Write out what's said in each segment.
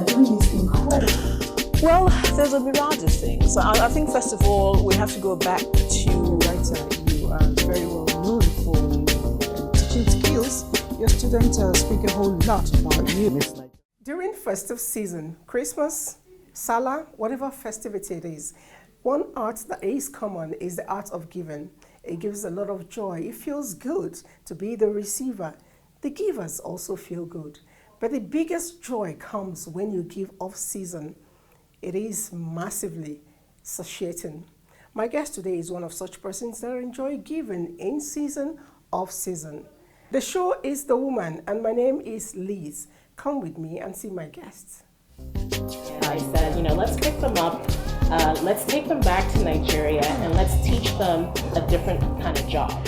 are doing this incredible. Well, there's a myriad of things. I think first of all, we have to go back to writer. You are very well known for teaching skills. Your students speak a whole lot about you. During festive season, Christmas, Salah, whatever festivity it is, one art that is common is the art of giving. It gives a lot of joy. It feels good to be the receiver. The givers also feel good. But the biggest joy comes when you give off season. It is massively satiating. My guest today is one of such persons that enjoy giving in season, off season. The show is The Woman, and my name is Liz. Come with me and see my guests. And I said, let's pick them up, let's take them back to Nigeria, and let's teach them a different kind of job.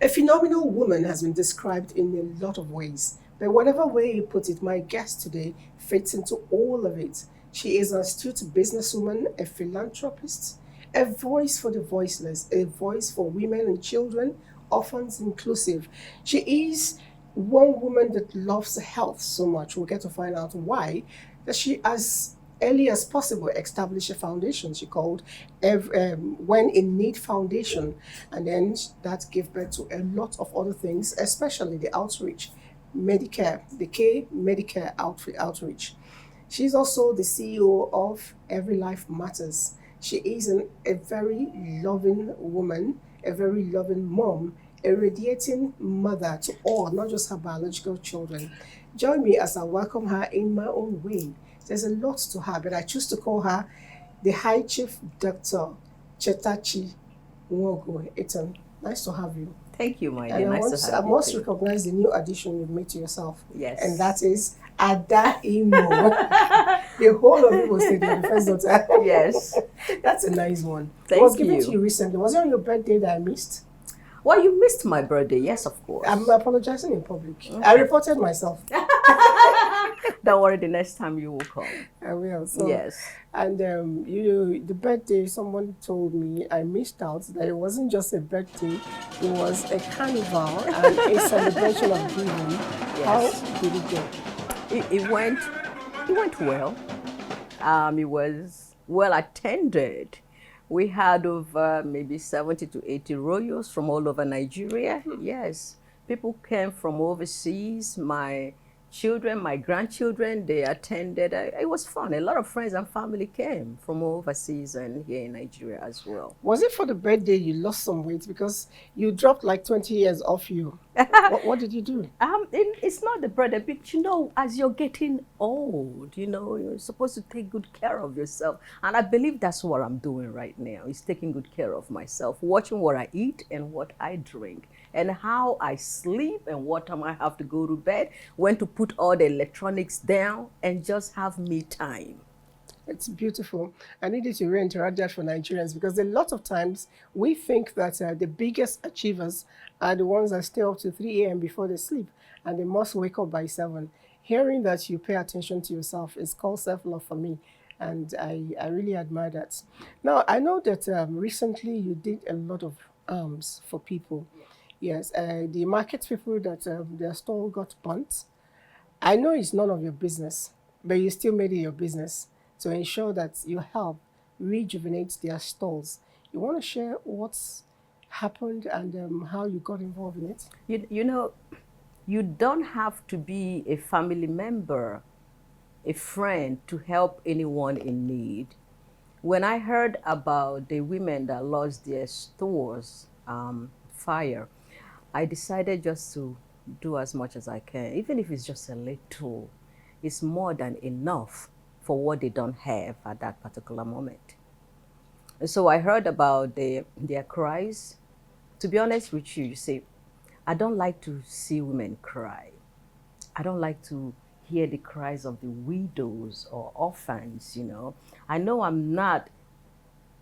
A phenomenal woman has been described in a lot of ways, but whatever way you put it, my guest today fits into all of it. She is an astute businesswoman, a philanthropist, a voice for the voiceless, a voice for women and children, orphans inclusive. She is one woman that loves health so much. We'll get to find out why. That she, as early as possible, established a foundation she called When in Need Foundation, and then that gave birth to a lot of other things, especially the outreach, Medicare, the K Medicare outreach. She's also the CEO of Every Life Matters. She is a very loving woman, a very loving mom, a radiating mother to all, not just her biological children. Join me as I welcome her in my own way. There's a lot to her, but I choose to call her the High Chief Dr. Chetachi Nwoga, Ecton. Nice to have you. Thank you, my dear. Nice to have you. I must recognize the new addition you've made to yourself. Yes. And that is Ada Imo. The whole of it was the first daughter. Yes. That's a nice one. Thank it was given you. to you recently. Was it on your birthday that I missed? Well, you missed my birthday. Yes, of course. I'm apologizing in public. Okay. I reported myself. Don't worry, the next time you will come. I will. So, yes. And the birthday, someone told me I missed out that it wasn't just a birthday, it was a carnival and a celebration of giving. Yes. How did it go? It went well. It was well attended. We had over maybe 70 to 80 royals from all over Nigeria. Yes. People came from overseas. My children, my grandchildren, they attended. It was fun. A lot of friends and family came from overseas and here in Nigeria as well. Was it for the birthday you lost some weight? Because you dropped like 20 years off you. What did you do? It's not the birthday, but as you're getting old, you're supposed to take good care of yourself. And I believe that's what I'm doing right now, is taking good care of myself, watching what I eat and what I drink, and how I sleep and what time I have to go to bed, when to put all the electronics down and just have me time. It's beautiful. I needed to reiterate that for Nigerians, because a lot of times we think that the biggest achievers are the ones that stay up to 3 a.m. before they sleep, and they must wake up by 7. Hearing that you pay attention to yourself is called self-love for me, and I really admire that. Now, I know that recently you did a lot of arms for people. Yes, the market people that their store got burnt. I know it's none of your business, but you still made it your business to ensure that you help rejuvenate their stalls. You want to share what's happened and how you got involved in it? You don't have to be a family member, a friend, to help anyone in need. When I heard about the women that lost their stores fire, I decided just to do as much as I can, even if it's just a little. It's more than enough for what they don't have at that particular moment. And so I heard about their cries. To be honest with you, I don't like to see women cry. I don't like to hear the cries of the widows or orphans, I know I'm not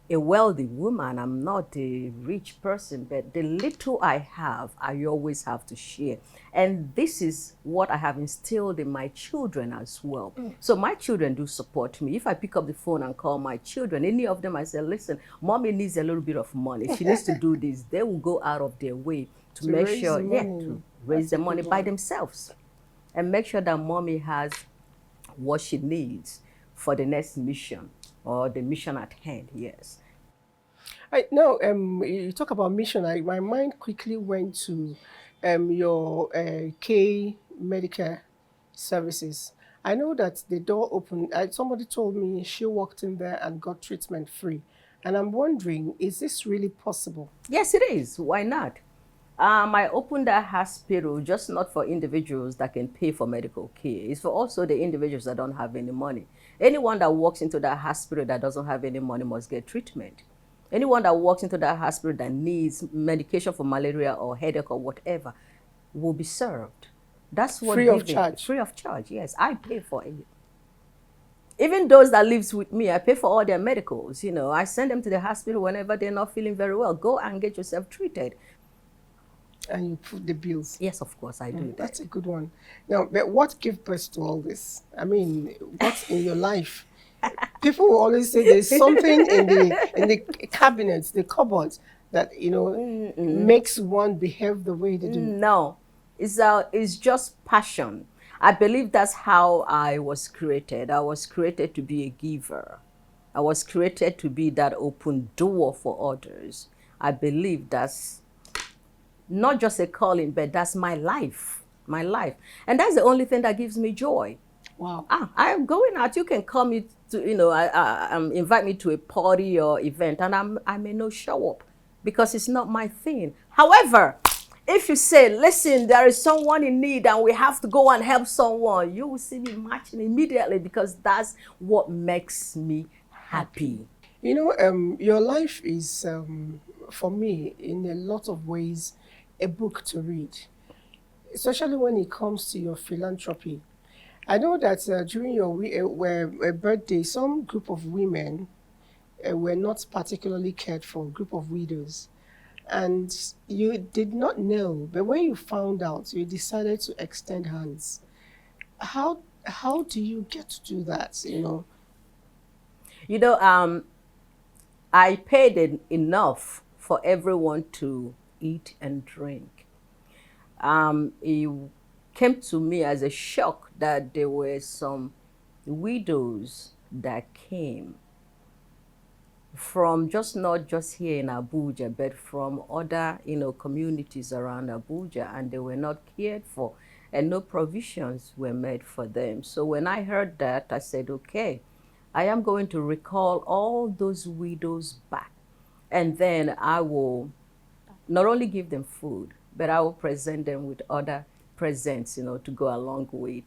a wealthy woman, I'm not a rich person, but the little I have, I always have to share. And this is what I have instilled in my children as well. So my children do support me. If I pick up the phone and call my children, any of them, I say, listen, mommy needs a little bit of money. She needs to do this. They will go out of their way to make sure, raise That's a the money good by one. themselves, and make sure that mommy has what she needs for the next mission or the mission at hand. Yes. I no. You talk about mission. My mind quickly went to, your K Medicare services. I know that the door opened. Somebody told me she walked in there and got treatment free, and I'm wondering, is this really possible? Yes, it is. Why not? I opened that hospital just not for individuals that can pay for medical care. It's for also the individuals that don't have any money. Anyone that walks into that hospital that doesn't have any money must get treatment. Anyone that walks into that hospital that needs medication for malaria or headache or whatever will be served. That's what Free of giving, charge. free of charge. Yes, I pay for it. Even those that lives with me, I pay for all their medicals. I send them to the hospital whenever they're not feeling very well. Go and get yourself treated. And you put the bills. Yes, of course, I do that. That's a good one. Now, but what gave birth to all this? I mean, what's in your life? People will always say there's something in the cabinets, the cupboards, that makes one behave the way they do. No, it's just passion. I believe that's how I was created. I was created to be a giver. I was created to be that open door for others. I believe that's not just a calling, but that's my life. My life. And that's the only thing that gives me joy. Wow. I'm going out. You can call me to, invite me to a party or event, and I may not show up because it's not my thing. However, if you say, listen, there is someone in need and we have to go and help someone, you will see me marching immediately because that's what makes me happy. Your life is, for me, in a lot of ways, a book to read, especially when it comes to your philanthropy. I know that during your birthday, some group of women were not particularly cared for, a group of widows. And you did not know, but when you found out, you decided to extend hands. How do you get to do that? I paid enough for everyone to eat and drink. It came to me as a shock that there were some widows that came from not just here in Abuja, but from other, communities around Abuja, and they were not cared for, and no provisions were made for them. So when I heard that, I said, okay, I am going to recall all those widows back, and then I will not only give them food, but I will present them with other presents, to go along with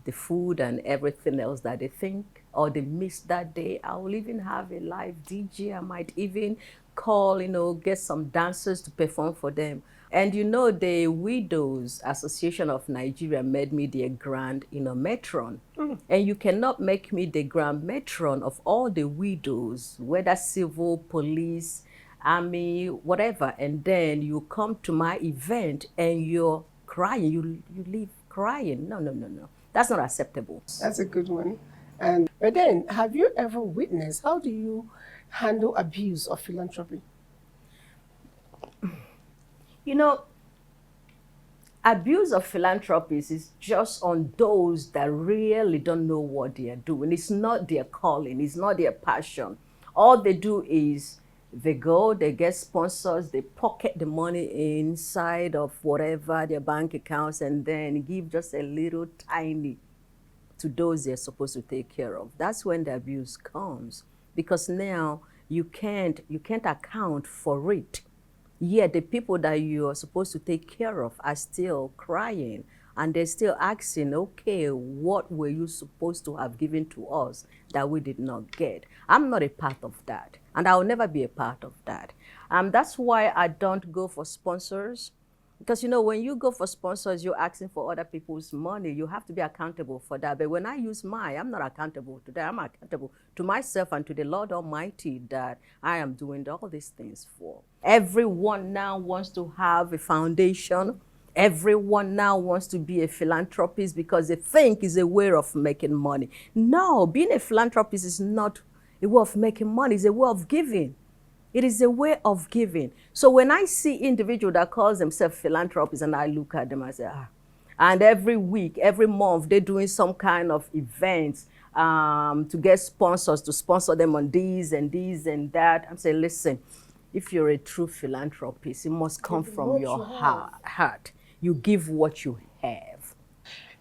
the food and everything else that they think or they missed that day. I will even have a live DJ. I might even call, get some dancers to perform for them. And the Widows Association of Nigeria made me their grand, matron. And you cannot make me the grand matron of all the widows, whether civil, police, army, whatever. And then you come to my event and you're crying, you leave crying. No. That's not acceptable. That's a good one. But then, have you ever witnessed, how do you handle abuse of philanthropy? Abuse of philanthropists is just on those that really don't know what they are doing. It's not their calling. It's not their passion. All they do is they go, they get sponsors, they pocket the money inside of whatever their bank accounts and then give just a little tiny to those they're supposed to take care of. That's when the abuse comes, because now you can't account for it. Yet the people that you are supposed to take care of are still crying and they're still asking, okay, what were you supposed to have given to us that we did not get? I'm not a part of that, and I will never be a part of that. That's why I don't go for sponsors. Because, when you go for sponsors, you're asking for other people's money. You have to be accountable for that. But when I use mine, I'm not accountable to that. I'm accountable to myself and to the Lord Almighty that I am doing all these things for. Everyone now wants to have a foundation. Everyone now wants to be a philanthropist because they think it's a way of making money. No, being a philanthropist is not a way of making money. It's a way of giving. It is a way of giving. So when I see individual that calls themselves philanthropists and I look at them, I say, ah. And every week, every month, they're doing some kind of events to get sponsors, to sponsor them on these and these and that. I'm saying, listen, if you're a true philanthropist, it must come from your heart. You give what you have.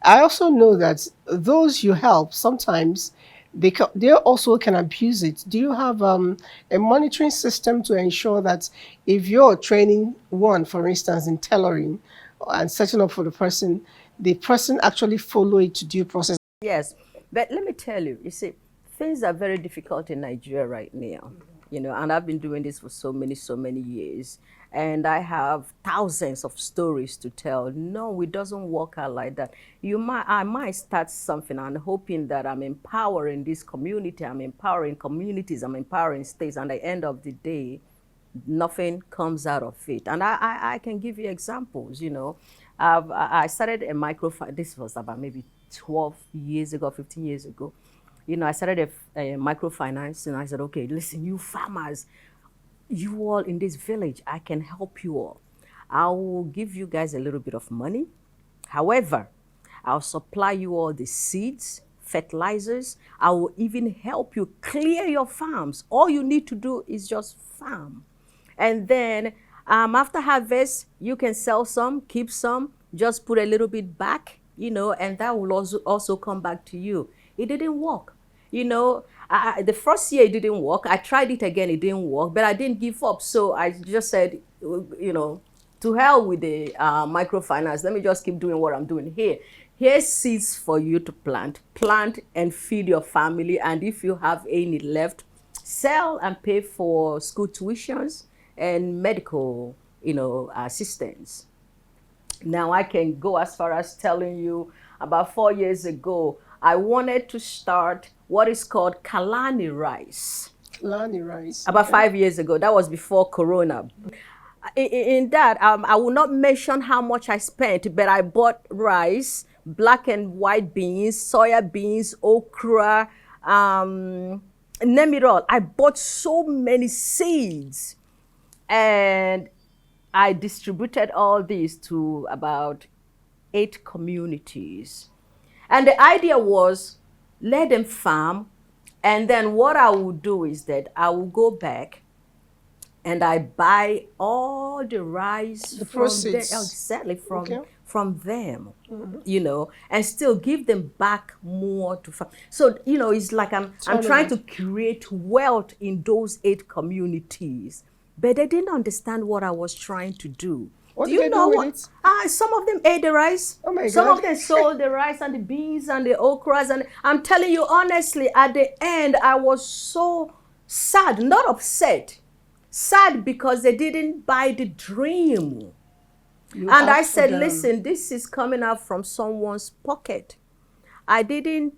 I also know that those you help sometimes they also can abuse it. Do you have a monitoring system to ensure that if you're training one, for instance, in tailoring and setting up for the person actually follow it to due process? Yes, but let me tell you, you see, things are very difficult in Nigeria right now, and I've been doing this for so many years, and I have thousands of stories to tell. No, it doesn't work out like that. I might start something and hoping that I'm empowering this community, I'm empowering communities, I'm empowering states, and at the end of the day, nothing comes out of it. And I can give you examples, I started a this was about maybe 12 years ago, 15 years ago. I started a microfinance, and I said, okay, listen, you farmers, you all in this village, I can help you all. I will give you guys a little bit of money. However, I'll supply you all the seeds, fertilizers. I will even help you clear your farms. All you need to do is just farm. And then after harvest, you can sell some, keep some, just put a little bit back, and that will also come back to you. It didn't work. The first year it didn't work. I tried it again, it didn't work, but I didn't give up. So I just said, to hell with the microfinance. Let me just keep doing what I'm doing here. Here's seeds for you to plant and feed your family. And if you have any left, sell and pay for school tuitions and medical, assistance. Now I can go as far as telling you about 4 years ago, I wanted to start what is called Kalani rice. Kalani rice. About 5 years ago. That was before Corona. In that, I will not mention how much I spent, but I bought rice, black and white beans, soya beans, okra, name it all. I bought so many seeds, and I distributed all these to about 8 communities. And the idea was, let them farm, and then what I will do is that I will go back and I buy all the rice from them, exactly from them, and still give them back more to farm. So, it's like I'm trying to create wealth in those 8 communities, but they didn't understand what I was trying to do. What do you know what? Some of them ate the rice. Oh my God. Some of them sold the rice and the beans and the okras. And I'm telling you honestly, at the end, I was so sad, not upset. Sad because they didn't buy the dream. And I said, listen, this is coming out from someone's pocket. I didn't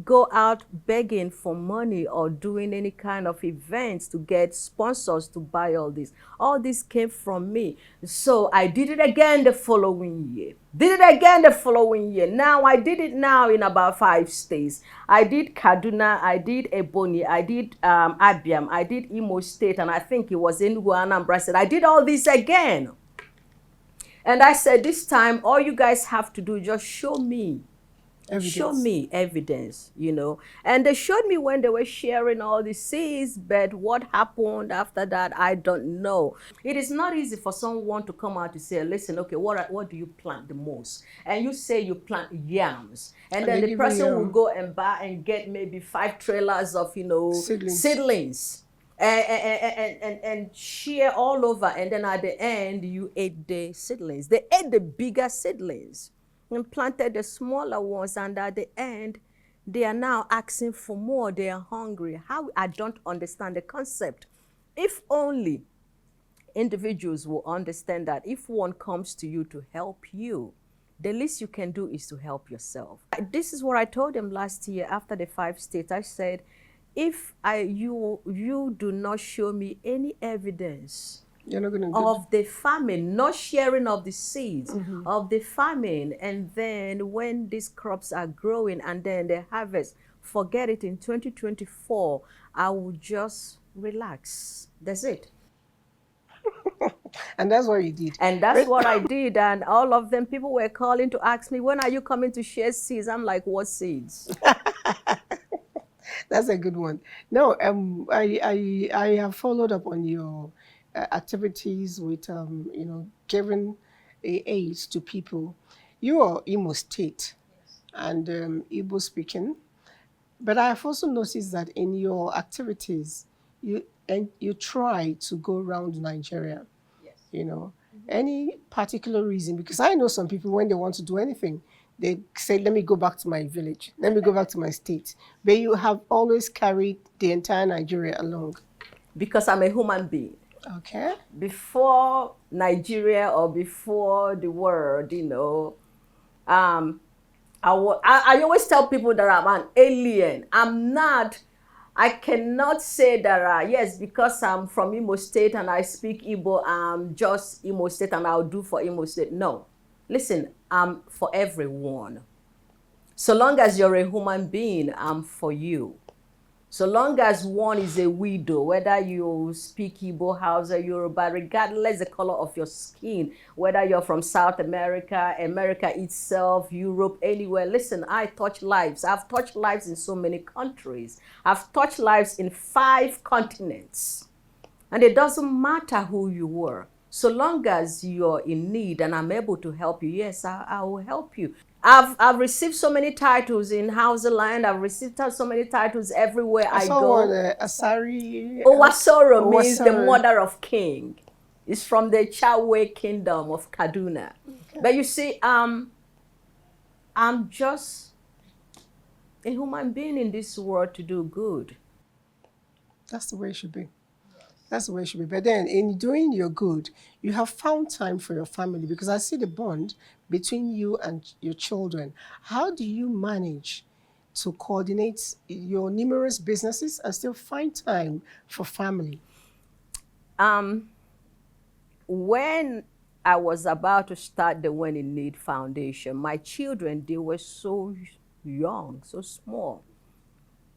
go out begging for money or doing any kind of events to get sponsors to buy all this. All this came from me. So I did it again the following year. Now I did it now in about 5 states. I did Kaduna, I did Ebonyi, I did Abiam, I did Imo State, and I think it was in Anambra. I said, I did all this again. And I said, this time, all you guys have to do is just show me evidence. Show me evidence, And they showed me when they were sharing all the seeds, but what happened after that, I don't know. It is not easy for someone to come out to say, listen, okay, what do you plant the most? And you say you plant yams. And then the person will go and buy and get maybe 5 trailers of, seedlings. And share all over. And then at the end, you ate the seedlings. They ate the bigger seedlings and planted the smaller ones, and at the end, they are now asking for more. They are hungry. How? I don't understand the concept. If only individuals will understand that if one comes to you to help you, the least you can do is to help yourself. This is what I told them last year after the 5 states. I said, if you do not show me any evidence of the famine, not sharing of the seeds, of the famine, and then when these crops are growing and then they harvest, forget it. In 2024, I will just relax. That's it. And that's what you did. And that's what I did. And all of them, people were calling to ask me, when are you coming to share seeds? I'm like, what seeds? That's a good one. No, I have followed up on your activities with giving aids to people. You are Imo State and Igbo speaking, but I have also noticed that in your activities, you try to go around Nigeria. You know, any particular reason? Because I know some people when they want to do anything, they say, "Let me go back to my village. Let me go back to my state." But you have always carried the entire Nigeria along. Because I'm a human being. Okay. Before Nigeria or before the world, I always tell people that I'm an alien. I'm not. I cannot say that, yes, because I'm from Imo State and I speak Igbo, I'm just Imo State and I'll do for Imo State. No. Listen, I'm for everyone. So long as you're a human being, I'm for you. So long as one is a widow, whether you speak Igbo, Hausa, Yoruba, regardless the color of your skin, whether you're from South America, America itself, Europe, anywhere. Listen, I touch lives. I've touched lives in so many countries. I've touched lives in 5 continents. And it doesn't matter who you were. So long as you're in need and I'm able to help you, yes, I will help you. I've received so many titles in Hausa land. I've received so many titles everywhere I saw go. one, Asari. Owasoro means the Owasoro. mother of king. It's from the Chawe kingdom of Kaduna. Okay. But you see, I'm just a human being in this world to do good. That's the way it should be. That's the way it should be. But then in doing your good, you have found time for your family, because I see the bond between you and your children. How do you manage to coordinate your numerous businesses and still find time for family? When I was about to start the When in Need Foundation, my children, they were so young, so small.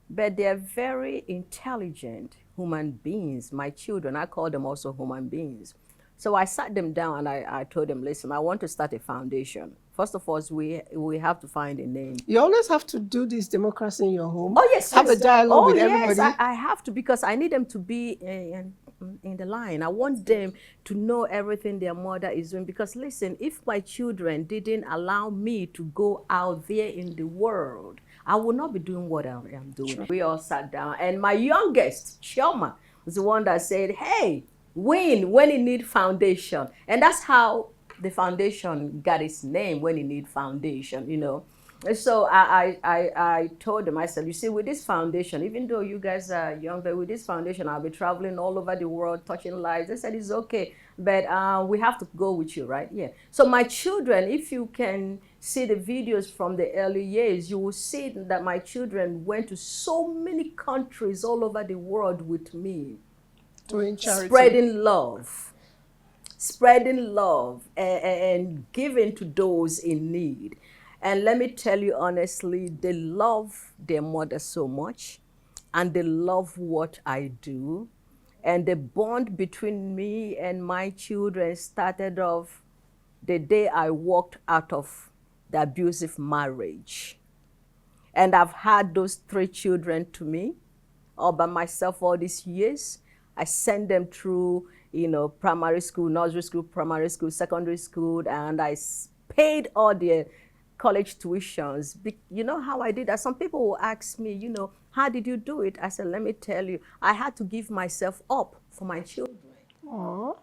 But they're very intelligent human beings, my children. I call them also human beings. So I sat them down and I told them, listen, I want to start a foundation. First of all, we have to find a name. You always have to do this democracy in your home. Oh, yes. Have a dialogue with everybody. Yes, I have to, because I need them to be in the line. I want them to know everything their mother is doing. Because listen, if my children didn't allow me to go out there in the world, I will not be doing what I am doing. Sure. We all sat down, and my youngest, Chioma, was the one that said, hey, When in Need Foundation. And that's how the foundation got its name, When in Need Foundation, And so I told them, I said, you see, with this foundation, even though you guys are young, but with this foundation, I'll be traveling all over the world, touching lives. They said, it's okay, but we have to go with you, right? Yeah. So my children, if you can see the videos from the early years, you will see that my children went to so many countries all over the world with me. Doing charity. Spreading love and giving to those in need. And let me tell you honestly, they love their mother so much, and they love what I do. And the bond between me and my children started off the day I walked out of the abusive marriage. And I've had those 3 children to me all by myself all these years. I sent them through, primary school, nursery school, primary school, secondary school, and I paid all their college tuitions. You know how I did that? Some people will ask me, how did you do it? I said, let me tell you, I had to give myself up for my children. Oh,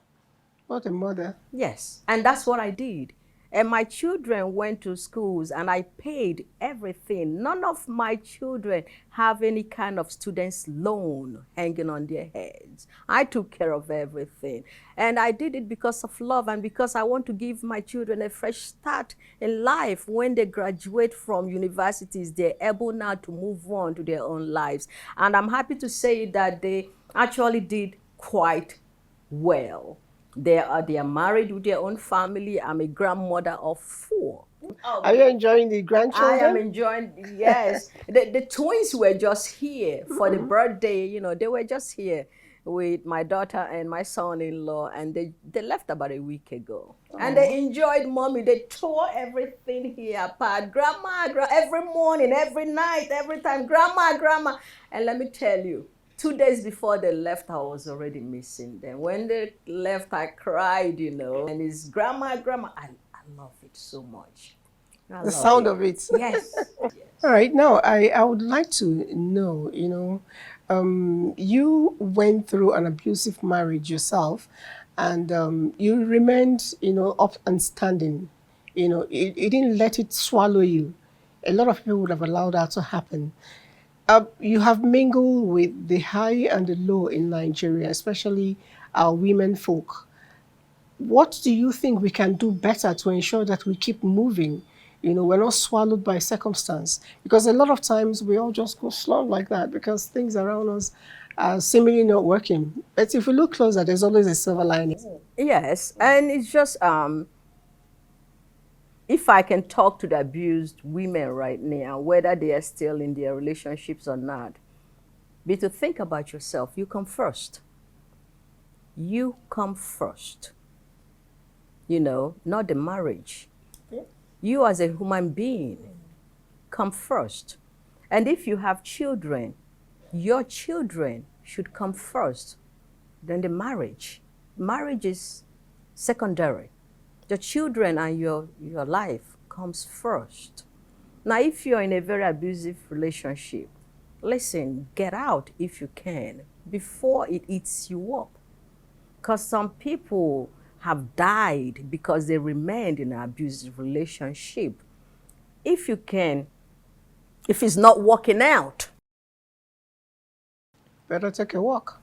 what a mother. Yes, and that's what I did. And my children went to schools and I paid everything. None of my children have any kind of student's loan hanging on their heads. I took care of everything. And I did it because of love and because I want to give my children a fresh start in life. When they graduate from universities, they're able now to move on to their own lives. And I'm happy to say that they actually did quite well. They are married with their own family. I'm a grandmother of 4. Are you enjoying the grandchildren? I am enjoying, yes. The twins were just here for the birthday, they were just here. with my daughter and my son-in-law, and they left about a week ago. And they enjoyed mommy. They tore everything here apart. Every morning, every night, every time, grandma. And let me tell you, 2 days before they left, I was already missing them. When they left, I cried, and it's grandma. I love it so much. I The love sound it. of it. Yes. All right. Now, I would like to know, you went through an abusive marriage yourself, and you remained, up and standing. You didn't let it swallow you. A lot of people would have allowed that to happen. You have mingled with the high and the low in Nigeria, especially our women folk. What do you think we can do better to ensure that we keep moving? We're not swallowed by circumstance. Because a lot of times we all just go slow like that because things around us are seemingly not working. But if we look closer, there's always a silver lining. Yes, and it's just if I can talk to the abused women right now, whether they are still in their relationships or not, be to think about yourself. You come first. You come first. Not the marriage. You as a human being come first. And if you have children, your children should come first, then the marriage. Marriage is secondary. The children and your life comes first. Now, if you're in a very abusive relationship, listen, get out if you can before it eats you up. Because some people have died because they remained in an abusive relationship. If you can, if it's not working out, Better take a walk.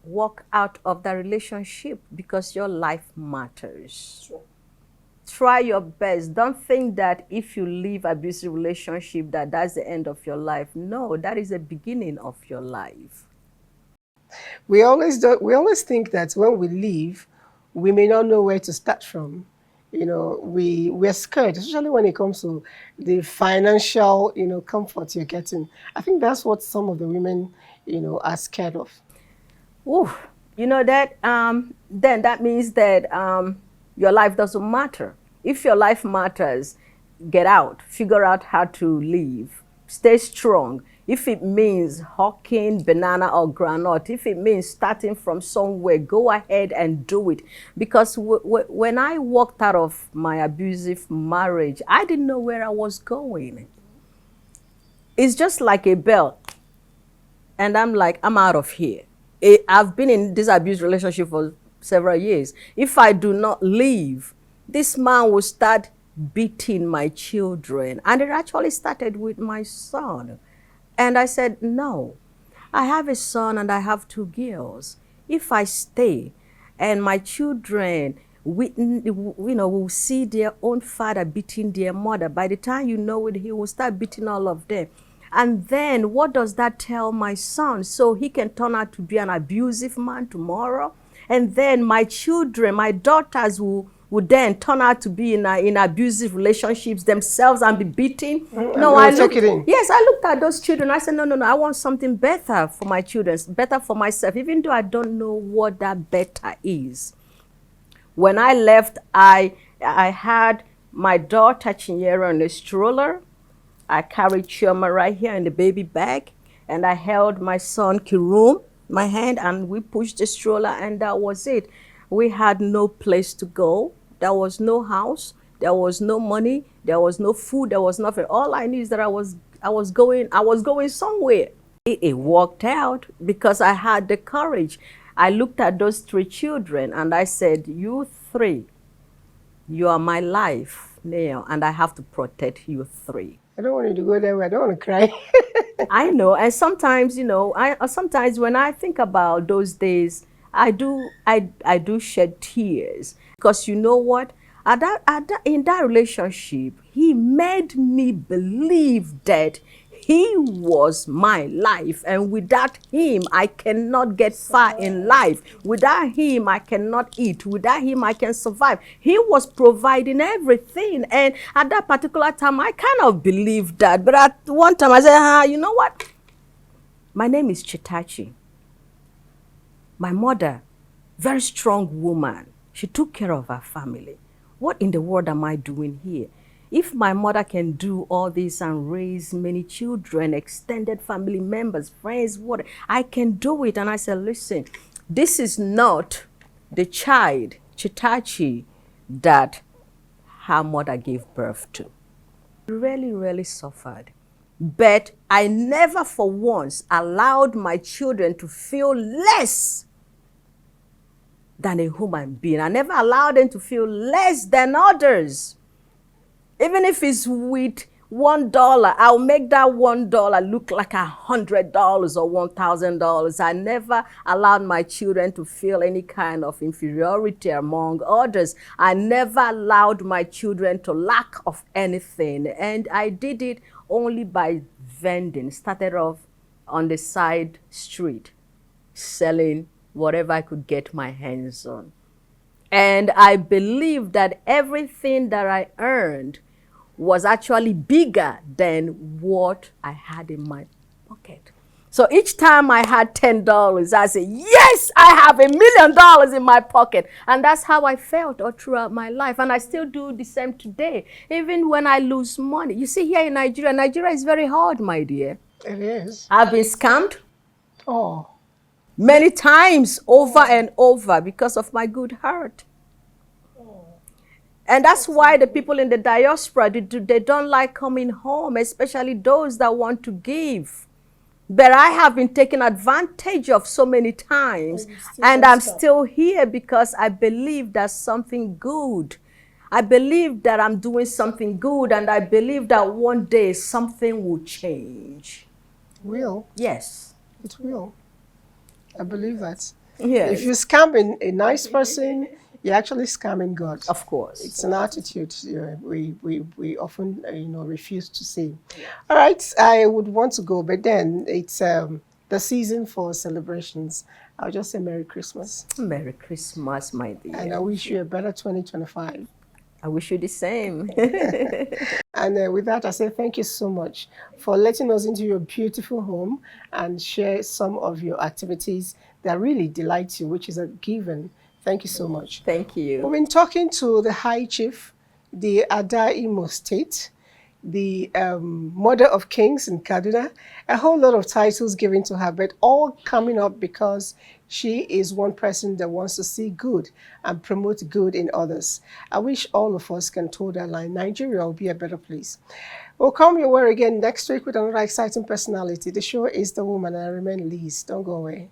walk out of the relationship because your life matters. Sure. Try your best. Don't think that if you leave abusive relationship that's the end of your life. No, that is the beginning of your life. We always think that when we leave, we may not know where to start from. We're scared, especially when it comes to the financial, comfort you're getting. I think that's what some of the women, are scared of. Ooh, that then that means that your life doesn't matter. If your life matters, get out, figure out how to live, stay strong. If it means hawking banana or granite, if it means starting from somewhere, go ahead and do it. Because when I walked out of my abusive marriage, I didn't know where I was going. It's just like a bell. And I'm like, I'm out of here. I've been in this abused relationship for several years. If I do not leave, this man will start beating my children. And it actually started with my son. And I said, no, I have a son and I have 2 girls. If I stay and my children, will see their own father beating their mother, by the time you know it, he will start beating all of them. And then what does that tell my son? So he can turn out to be an abusive man tomorrow. And then my children, my daughters would then turn out to be in abusive relationships themselves and be beaten. No, yes, I looked at those children. I said, no, I want something better for my children, better for myself, even though I don't know what that better is. When I left, I had my daughter Chinyere in a stroller. I carried Chioma right here in the baby bag, and I held my son Kirum, my hand, and we pushed the stroller, and that was it. We had no place to go. There was no house. There was no money. There was no food. There was nothing. All I knew is that I was going somewhere. It worked out because I had the courage. I looked at those 3 children and I said, you 3, you are my life now, and I have to protect you 3. I don't want you to go there. I don't want to cry. I know, and sometimes, sometimes when I think about those days, I do shed tears because you know what? In that relationship, he made me believe that he was my life, and without him, I cannot get far in life. Without him, I cannot eat. Without him, I can survive. He was providing everything, and at that particular time, I kind of believed that. But at one time, I said, you know what? My name is Chetachi. My mother, very strong woman. She took care of her family. What in the world am I doing here? If my mother can do all this and raise many children, extended family members, friends, what, I can do it. And I said, listen, this is not the child, Chetachi, that her mother gave birth to. Really, really suffered. But I never for once allowed my children to feel less than a human being. I never allowed them to feel less than others. Even if it's with $1, I'll make that $1 look like $100 or $1,000. I never allowed my children to feel any kind of inferiority among others. I never allowed my children to lack of anything. And I did it only by vending. Started off on the side street, selling whatever I could get my hands on. And I believe that everything that I earned was actually bigger than what I had in my pocket. So each time I had $10, I said, yes, I have $1 million in my pocket. And that's how I felt all throughout my life. And I still do the same today, even when I lose money. You see, here in Nigeria, Nigeria is very hard, my dear. It is. I've been scammed. Oh. Many times over and over because of my good heart. And that's why the people in the diaspora, they don't like coming home, especially those that want to give. But I have been taken advantage of so many times, and I'm still here because I believe that's something good. I believe that I'm doing something good, and I believe that one day something will change. Will? Yes. It will. I believe that. Yes. If you're scamming a nice person, you're actually scamming God. Of course. It's an attitude we often refuse to see. All right, I would want to go, but then it's the season for celebrations. I'll just say Merry Christmas. Merry Christmas, my dear. And I wish you a better 2025. I wish you the same. And with that, I say thank you so much for letting us into your beautiful home and share some of your activities that really delight you, which is a given. Thank you so much. Thank you. We've been talking to the High Chief, the Ada Imo State, the Mother of Kings in Kaduna, a whole lot of titles given to her, but all coming up because she is one person that wants to see good and promote good in others. I wish all of us can toe that line. Nigeria will be a better place. We'll come your way again next week with another exciting personality. The show is The Woman, and I remain Liz. Don't go away.